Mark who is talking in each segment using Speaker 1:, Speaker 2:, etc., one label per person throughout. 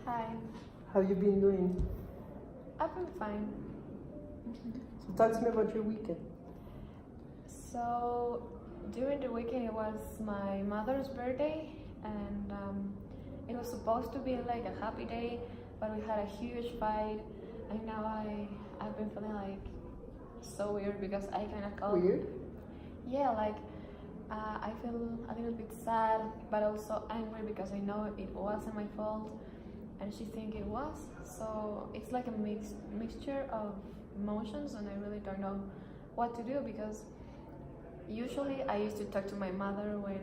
Speaker 1: Hi,
Speaker 2: How you been doing?
Speaker 1: I've been fine.
Speaker 2: So talk to me about your weekend.
Speaker 1: So, during the weekend, it was my mother's birthday, and it was supposed to be like a happy day, but we had a huge fight, and now I've been feeling like so weird because I cannot call.
Speaker 2: Weird?
Speaker 1: Yeah, like I feel a little bit sad, but also angry because I know it wasn't my fault, and she think it was. So it's like a mixture of emotions, and I really don't know what to do because usually I used to talk to my mother when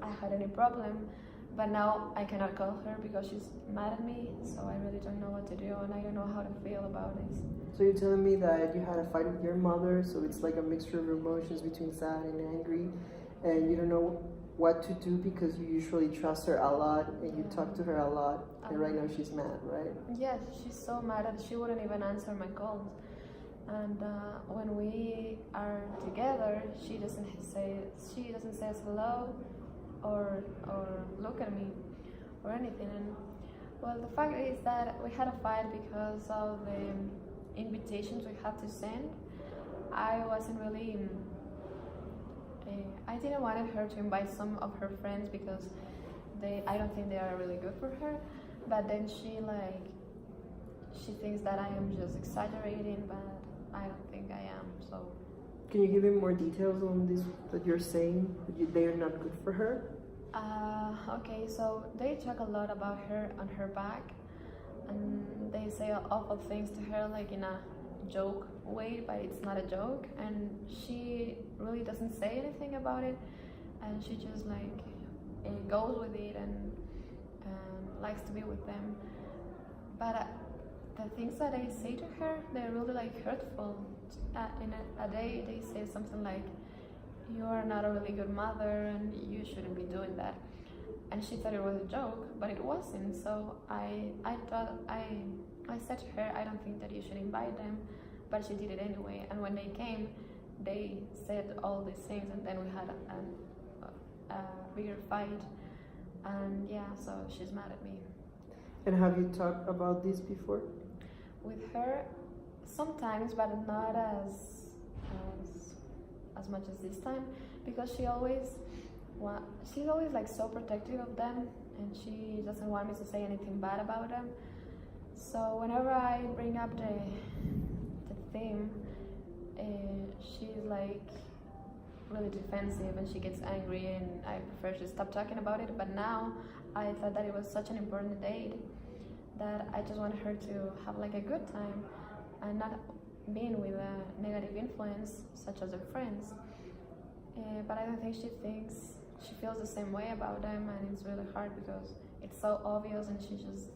Speaker 1: I had any problem, but now I cannot call her because she's mad at me. So I really don't know what to do, and I don't know how to feel about this.
Speaker 2: So you're telling me that you had a fight with your mother, so it's like a mixture of emotions between sad and angry, and you don't know what to do because you usually trust her a lot and you talk to her a lot, and right now she's mad, right?
Speaker 1: Yes, she's so mad that she wouldn't even answer my calls. And when we are together, she doesn't say hello or look at me or anything. And well, the fact is that we had a fight because of the invitations we had to send. I wasn't really. I didn't want her to invite some of her friends because I don't think they are really good for her. But then she thinks that I am just exaggerating, but I don't think I am. So
Speaker 2: Can you give me more details on this that you're saying that they are not good for her?
Speaker 1: okay, so they talk a lot about her on her back, and they say awful things to her, like in a joke way, but it's not a joke, and she really doesn't say anything about it, and she just like goes with it and likes to be with them. But the things that I say to her, they're really like hurtful. In a day, they say something like, "You are not a really good mother, and you shouldn't be doing that." And she thought it was a joke, but it wasn't. So I said to her, "I don't think that you should invite them," but she did it anyway. And when they came, they said all these things, and then we had a bigger fight. And yeah, so she's mad at me.
Speaker 2: And have you talked about this before?
Speaker 1: With her, sometimes, but not as much as this time, because she's always like so protective of them, and she doesn't want me to say anything bad about them. So whenever I bring up the theme, she's like really defensive and she gets angry, and I prefer to stop talking about it. But now I thought that it was such an important date that I just wanted her to have like a good time and not being with a negative influence such as her friends. But I don't think she feels the same way about them, and it's really hard because it's so obvious, and she just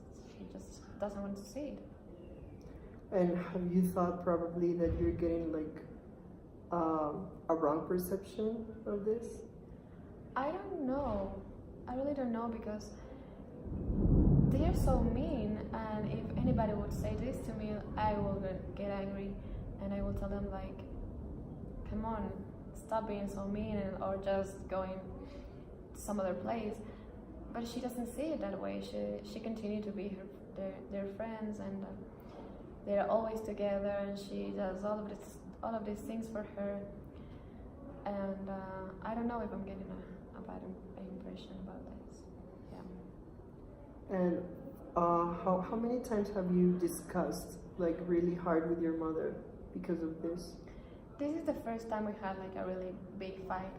Speaker 1: doesn't want to see it.
Speaker 2: And have you thought probably that you're getting like a wrong perception of this?
Speaker 1: I don't know. I really don't know because they are so mean, and if anybody would say this to me, I will get angry, and I will tell them like, "Come on, stop being so mean," or just going to some other place. But she doesn't see it that way. She continued to be their friends, and they're always together, and she does all of these things for her. And I don't know if I'm getting a bad impression about this. Yeah.
Speaker 2: And how many times have you discussed like really hard with your mother because of this?
Speaker 1: This is the first time we had like a really big fight.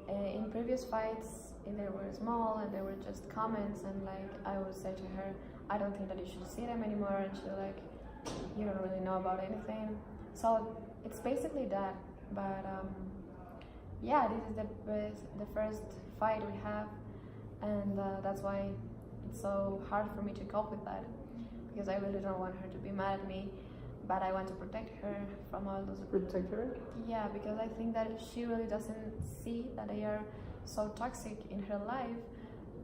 Speaker 1: In previous fights, they were small and they were just comments, and like I would say to her, "I don't think that you should see them anymore," and she's like, "You don't really know about anything." So it's basically that. But yeah, this is the first fight we have, and that's why it's so hard for me to cope with that, because I really don't want her to be mad at me, but I want to protect her from all those.
Speaker 2: Protect her?
Speaker 1: Yeah, because I think that she really doesn't see that they are so toxic in her life,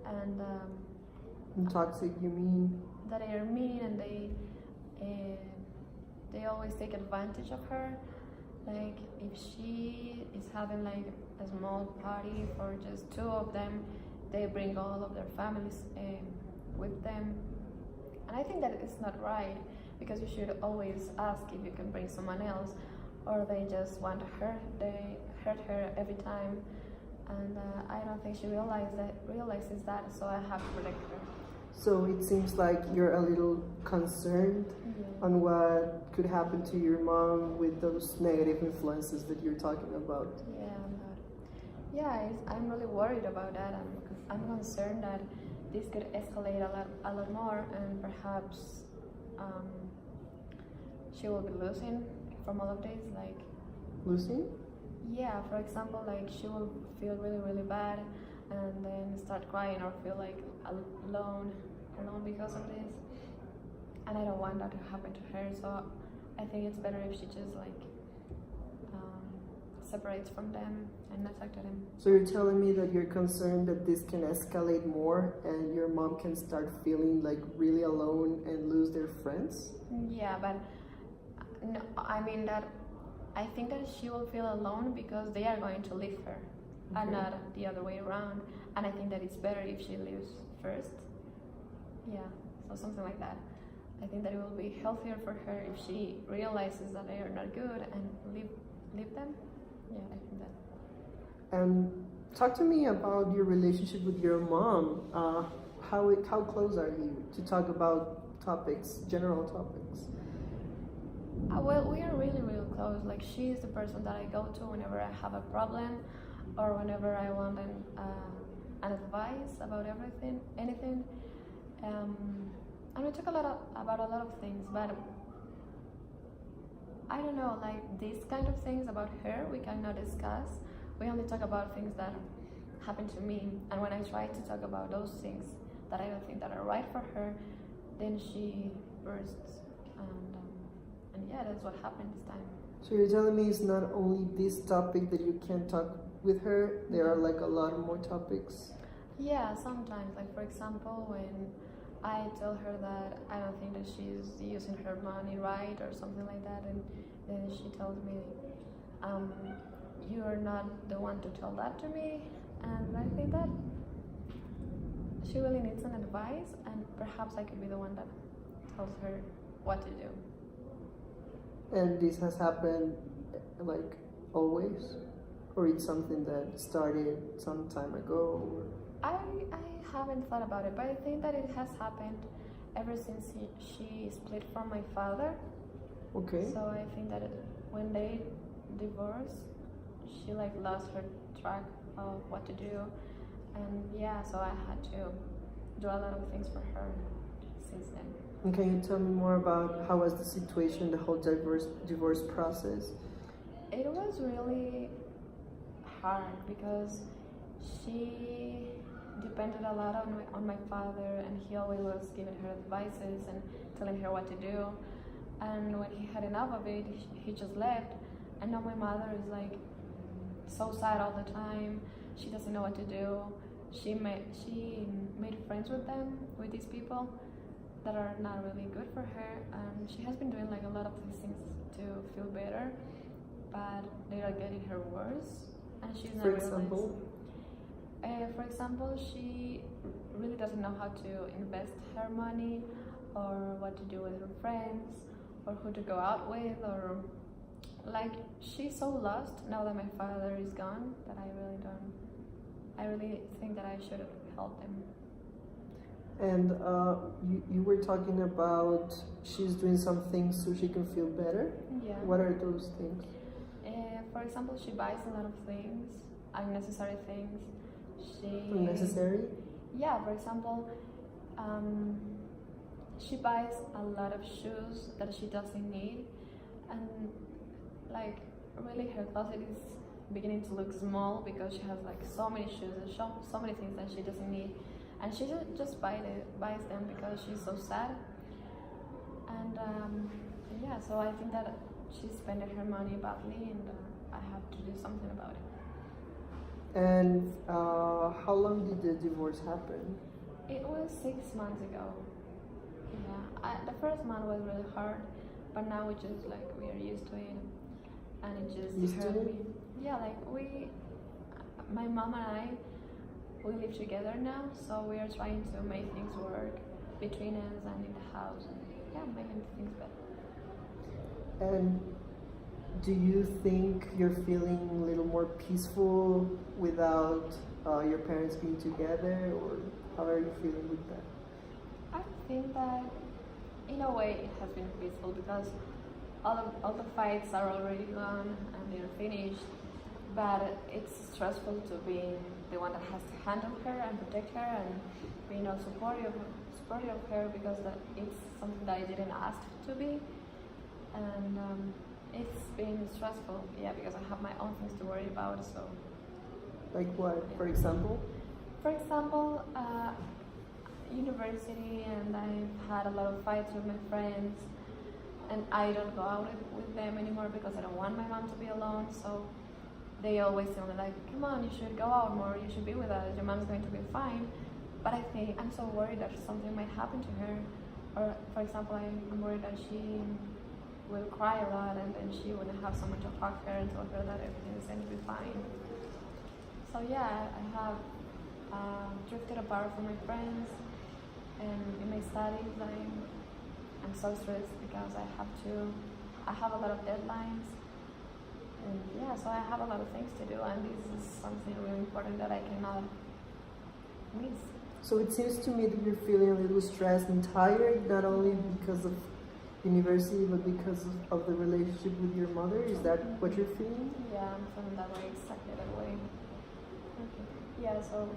Speaker 1: and
Speaker 2: Toxic, you mean?
Speaker 1: that they are mean, and they always take advantage of her. Like if she is having like a small party for just two of them, they bring all of their families with them, And I think that it's not right, because you should always ask if you can bring someone else, or they just want to hurt her every time. And I don't think she realizes that, so I have to protect her.
Speaker 2: So it seems like you're a little concerned on what could happen to your mom with those negative influences that you're talking about.
Speaker 1: I'm really worried about that. I'm concerned that this could escalate a lot more, and perhaps she will be losing from all of this. Like,
Speaker 2: Lucy?
Speaker 1: yeah, for example, like she will feel really, really bad, and then start crying or feel like alone because of this. And I don't want that to happen to her, so I think it's better if she just like separates from them and not talk to them.
Speaker 2: So you're telling me that you're concerned that this can escalate more and your mom can start feeling like really alone and lose their friends?
Speaker 1: Yeah, but no, I mean that I think that she will feel alone because they are going to leave her, and not the other way around. And I think that it's better if she leaves first. Yeah, so something like that. I think that it will be healthier for her if she realizes that they are not good and leave them. Yeah, I think that.
Speaker 2: And talk to me about your relationship with your mom. How close are you to talk about general topics?
Speaker 1: Well, we are really, really close. Like, she is the person that I go to whenever I have a problem, or whenever I want an advice about anything. And we talk about a lot of things, but I don't know, like these kind of things about her, we cannot discuss. We only talk about things that happen to me. And when I try to talk about those things that I don't think that are right for her, then she bursts. And yeah, that's what happened this time.
Speaker 2: So you're telling me it's not only this topic that you can't talk with her, there are like a lot more topics?
Speaker 1: Yeah, sometimes. Like, for example, when I tell her that I don't think that she's using her money right or something like that, and then she tells me, you are not the one to tell that to me. And I think that she really needs an advice, and perhaps I could be the one that tells her what to do.
Speaker 2: And this has happened like always? Or it's something that started some time ago? Or?
Speaker 1: I haven't thought about it, but I think that it has happened ever since she split from my father.
Speaker 2: Okay.
Speaker 1: So I think that when they divorced, she like lost her track of what to do, and yeah, so I had to do a lot of things for her since then.
Speaker 2: And can you tell me more about how was the situation, the whole divorce process?
Speaker 1: It was really hard because she depended a lot on my father, and he always was giving her advices and telling her what to do. And when he had enough of it, he just left. And now my mother is like so sad all the time. She doesn't know what to do. She made friends with these people that are not really good for her, and she has been doing like a lot of these things to feel better, but they are getting her worse, and she's not for example, she really doesn't know how to invest her money, or what to do with her friends, or who to go out with, or like she's so lost now that my father is gone that I really think that I should help them.
Speaker 2: And you were talking about she's doing some things so she can feel better?
Speaker 1: Yeah.
Speaker 2: What are those things?
Speaker 1: For example, she buys a lot of things, unnecessary things.
Speaker 2: Unnecessary?
Speaker 1: Yeah, for example, she buys a lot of shoes that she doesn't need, and like really her closet is beginning to look small because she has like so many shoes and so many things that she doesn't need. And she just buys them because she's so sad. And yeah, so I think that she's spending her money badly, and I have to do something about it.
Speaker 2: And how long did the divorce happen?
Speaker 1: It was 6 months ago. Yeah, the first month was really hard, but now we are used to it, and it just hurt me. Yeah, like my mom and I, we live together now, so we are trying to make things work. between us and in the house, and yeah, making things better.
Speaker 2: And do you think you're feeling a little more peaceful without your parents being together, or how are you feeling with that?
Speaker 1: I think that in a way it has been peaceful because all the fights are already gone and they're finished. But it's stressful to be the one that has to handle her and protect her and be supportive of her because it's something that I didn't ask to be, and it's been stressful. Yeah, because I have my own things to worry about. So.
Speaker 2: Like what,
Speaker 1: Yeah.
Speaker 2: for example?
Speaker 1: For example, university, and I've had a lot of fights with my friends, and I don't go out with them anymore because I don't want my mom to be alone. So they always tell me like, "Come on, you should go out more. You should be with us. Your mom's going to be fine." But I think I'm so worried that something might happen to her, or for example, I'm worried that she will cry a lot, and then she wouldn't have someone to hug her and tell her that everything is going to be fine. So yeah, I have drifted apart from my friends, and in my studies, I'm so stressed because I have a lot of deadlines, and yeah, so I have a lot of things to do, and this is something really important that I cannot miss.
Speaker 2: So it seems to me that you're feeling a little stressed and tired, not only because of university, but because of the relationship with your mother. Is that what you're feeling?
Speaker 1: Yeah, I'm feeling that way, exactly that way. Okay. Yeah, so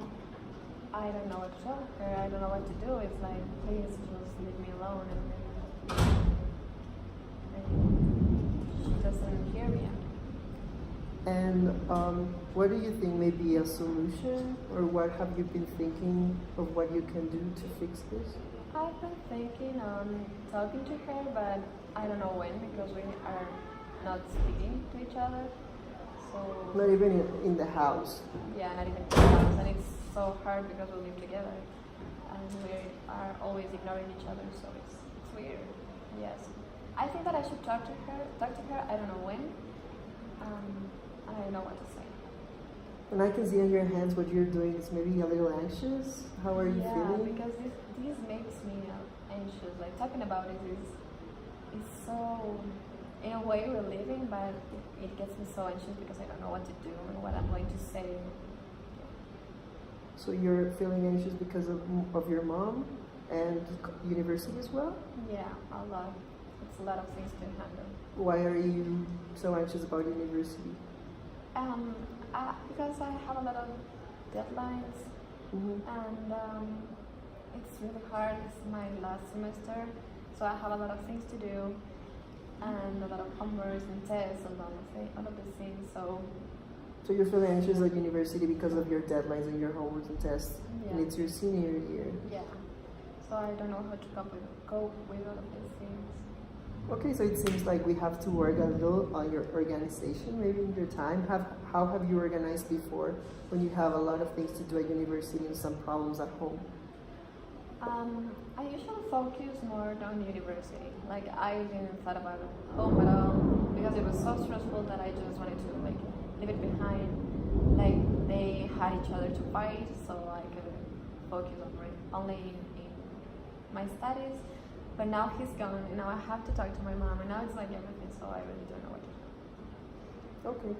Speaker 1: I don't know what to tell her. I don't know what to do. It's like, please just leave me alone, and she doesn't hear me.
Speaker 2: And what do you think may be a solution, or what have you been thinking of what you can do to fix this?
Speaker 1: I've been thinking on talking to her, but I don't know when because we are not speaking to each other. So
Speaker 2: Not even in the house.
Speaker 1: yeah, not even in the house, and it's so hard because we live together, and we are always ignoring each other. So it's weird. Yes, I think that I should talk to her. I don't know when. I don't know what to say.
Speaker 2: And I can see on your hands what you're doing is maybe a little anxious. How are you feeling?
Speaker 1: Yeah, because this makes me anxious. Like talking about it is so, in a way we're living, but it gets me so anxious because I don't know what to do and what I'm going to say.
Speaker 2: So you're feeling anxious because of your mom and university as well?
Speaker 1: Yeah, a lot. It's a lot of things to handle.
Speaker 2: Why are you so anxious about university?
Speaker 1: Because I have a lot of deadlines,
Speaker 2: Mm-hmm.
Speaker 1: and it's really hard. It's my last semester, so I have a lot of things to do, and a lot of homeworks and tests and all of these things. So
Speaker 2: you're feeling anxious at university because of your deadlines and your homework and tests, and
Speaker 1: yeah,
Speaker 2: it's your senior year.
Speaker 1: yeah. So I don't know how to cope with all of these things.
Speaker 2: Okay, so it seems like we have to work a little on your organization, maybe in your time. How have you organized before when you have a lot of things to do at university and some problems at home?
Speaker 1: I usually focus more on university. Like I didn't thought about home at all because it was so stressful that I just wanted to like leave it behind. Like they had each other to fight, so I could focus only in my studies. But now he's gone, and now I have to talk to my mom, and now it's like everything, so I really don't know what to do.
Speaker 2: Okay.